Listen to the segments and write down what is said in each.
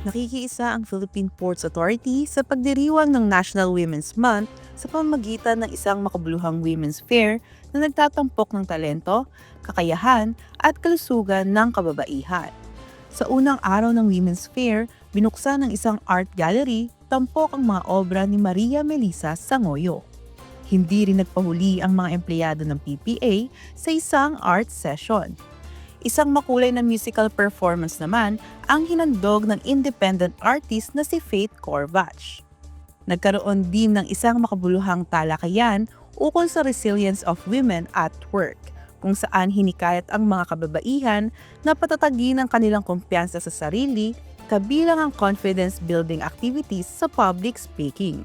Nakikiisa ang Philippine Ports Authority sa pagdiriwang ng National Women's Month sa pamamagitan ng isang makabuluhang women's fair na nagtatampok ng talento, kakayahan at kalusugan ng kababaihan. Sa unang araw ng Women's Fair, binuksan ng isang art gallery tampok ang mga obra ni Maria Melisa Sangoyo. Hindi rin nagpahuli ang mga empleyado ng PPA sa isang art session. Isang makulay na musical performance naman ang hinandog ng independent artist na si Faith Corvach. Nagkaroon din ng isang makabuluhang talakayan ukol sa resilience of women at work, kung saan hinikayat ang mga kababaihan na patatagin ang kanilang kumpiyansa sa sarili, kabilang ang confidence-building activities sa public speaking.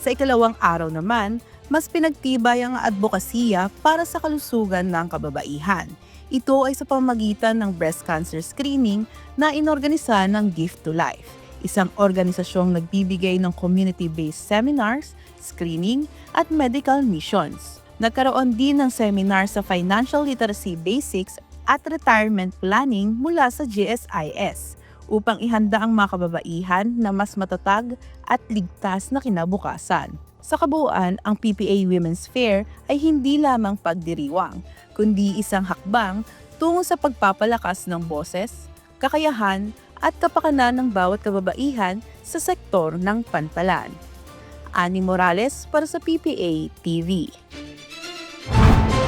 Sa ikalawang araw naman, mas pinagtibay ang advokasya para sa kalusugan ng kababaihan. Ito ay sa pamamagitan ng breast cancer screening na inorganisa ng Gift to Life, isang organisasyong nagbibigay ng community-based seminars, screening at medical missions. Nagkaroon din ng seminar sa financial literacy basics at retirement planning mula sa GSIS upang ihanda ang mga kababaihan na mas matatag at ligtas na kinabukasan. Sa kabuuan, ang PPA Women's Fair ay hindi lamang pagdiriwang, kundi isang hakbang tungo sa pagpapalakas ng boses, kakayahan at kapakanan ng bawat kababaihan sa sektor ng pantalan. Ani Morales para sa PPA TV.